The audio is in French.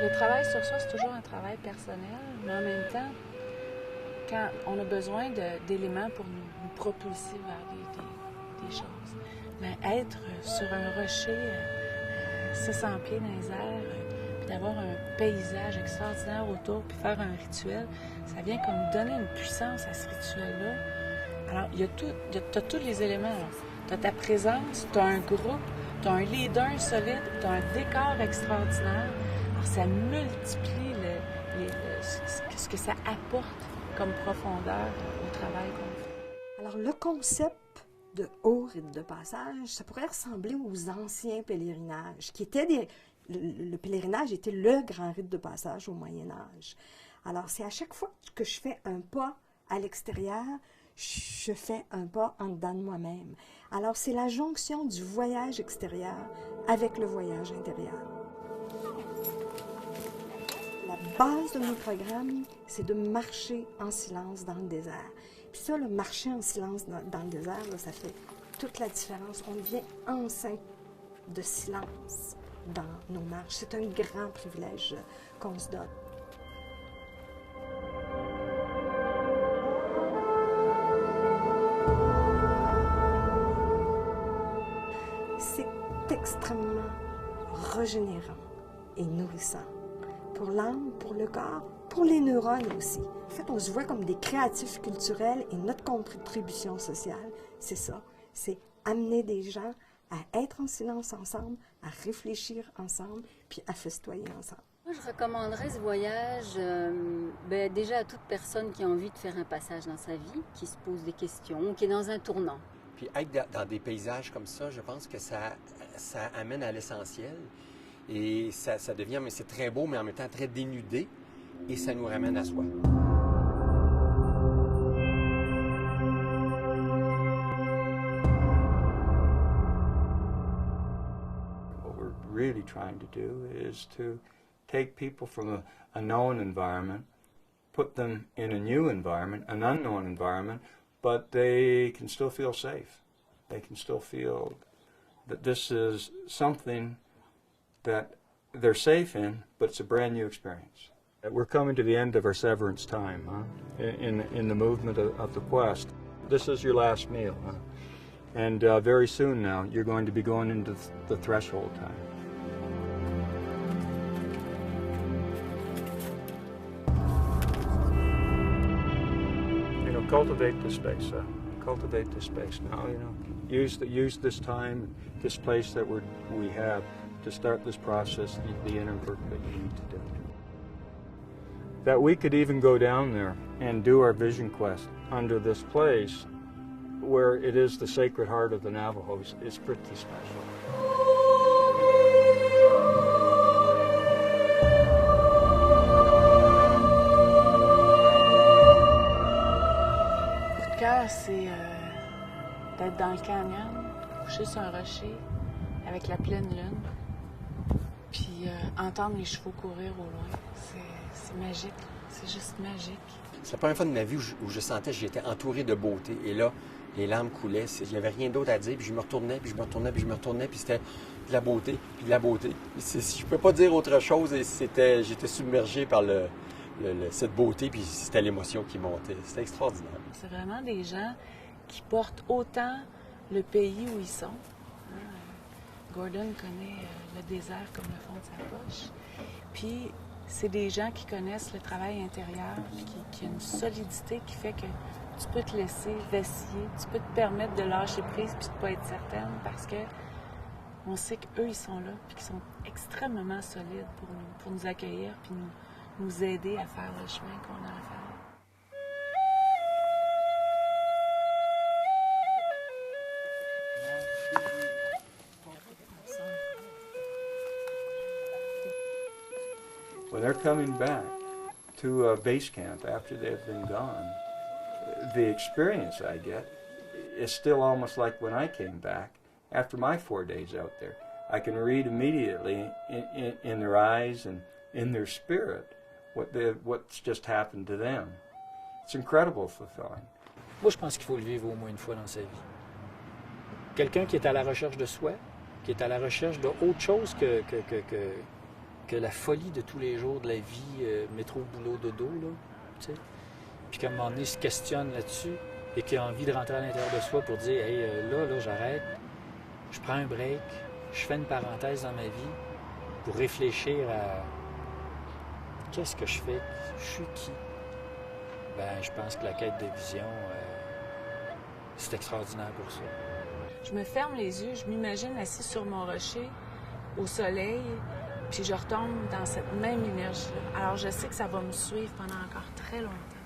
Le travail sur soi, c'est toujours un travail personnel, mais en même temps, quand on a besoin d'éléments pour nous propulser vers des choses, mais être sur un rocher 600 pieds dans les airs, puis d'avoir un paysage extraordinaire autour, puis faire un rituel, ça vient comme donner une puissance à ce rituel-là. Alors, tu as tous les éléments. Tu as ta présence, tu as un groupe, tu as un leader solide, tu as un décor extraordinaire. Alors, ça multiplie ce que ça apporte comme profondeur au travail qu'on fait. Alors, le concept de haut rite de passage, ça pourrait ressembler aux anciens pèlerinages, le pèlerinage était le grand rite de passage au Moyen Âge. Alors, c'est à chaque fois que je fais un pas à l'extérieur, je fais un pas en dedans de moi-même. Alors, c'est la jonction du voyage extérieur avec le voyage intérieur. La base de mon programme, c'est de marcher en silence dans le désert. Puis ça, le marcher en silence dans le désert, là, ça fait toute la différence. On devient enceinte de silence dans nos marches. C'est un grand privilège qu'on se donne. C'est extrêmement régénérant et nourrissant pour l'âme, pour le corps, pour les neurones aussi. En fait, on se voit comme des créatifs culturels et notre contribution sociale, c'est ça, c'est amener des gens à être en silence ensemble, à réfléchir ensemble, puis à festoyer ensemble. Moi, je recommanderais ce voyage déjà à toute personne qui a envie de faire un passage dans sa vie, qui se pose des questions, qui est dans un tournant. Puis être dans des paysages comme ça, je pense que ça amène à l'essentiel. Et ça devient, mais c'est très beau, mais en même temps très dénudé. Et ça nous ramène à soi. What we're really trying to do is to take people from a known environment, put them in a new environment, an unknown environment, but they can still feel safe. They can still feel that this is something that they're safe in, but it's a brand new experience. We're coming to the end of our severance time, in the movement of the quest. This is your last meal, and very soon now you're going to be going into the threshold time. You know, cultivate the space. Cultivate this space now. You know, use this time, this place that we have to start this process, the inner work that you need to do. That we could even go down there and do our vision quest under this place, where it is the Sacred Heart of the Navajos, is pretty special. Coup de cœur, c'est d'être dans le canyon, couché sur un rocher, avec la pleine lune, puis entendre les chevaux courir au loin. C'est magique, c'est juste magique. C'est la première fois de ma vie où je sentais que j'étais entouré de beauté. Et là, les larmes coulaient, il n'y avait rien d'autre à dire, puis je me retournais, puis je me retournais, puis je me retournais, puis c'était de la beauté, puis de la beauté. Je ne peux pas dire autre chose, et j'étais submergé par cette beauté, puis c'était l'émotion qui montait. C'était extraordinaire. C'est vraiment des gens qui portent autant le pays où ils sont. Gordon connaît le désert comme le fond de sa poche. Puis, c'est des gens qui connaissent le travail intérieur, qui a une solidité qui fait que tu peux te laisser vaciller, tu peux te permettre de lâcher prise puis de ne pas être certaine parce que on sait qu'eux, ils sont là puis qu'ils sont extrêmement solides pour nous accueillir puis nous aider à faire le chemin qu'on a à faire. When they're coming back to base camp after they've been gone, the experience I get is still almost like when I came back after my 4 days out there. I can read immediately in their eyes and in their spirit what's just happened to them. It's incredible fulfilling. Moi, je pense qu'il faut le vivre au moins une fois dans sa vie. Quelqu'un qui est à la recherche de soi, qui est à la recherche d'autre chose que que la folie de tous les jours de la vie, métro, boulot, dodo, là, tu sais. Puis qu'à un moment donné, il se questionne là-dessus et qu'il a envie de rentrer à l'intérieur de soi pour dire « Hey, là, j'arrête, je prends un break, je fais une parenthèse dans ma vie pour réfléchir à qu'est-ce que je fais, je suis qui? » Ben, je pense que la quête de vision, c'est extraordinaire pour ça. Je me ferme les yeux, je m'imagine assis sur mon rocher, au soleil, puis je retombe dans cette même énergie-là. Alors je sais que ça va me suivre pendant encore très longtemps.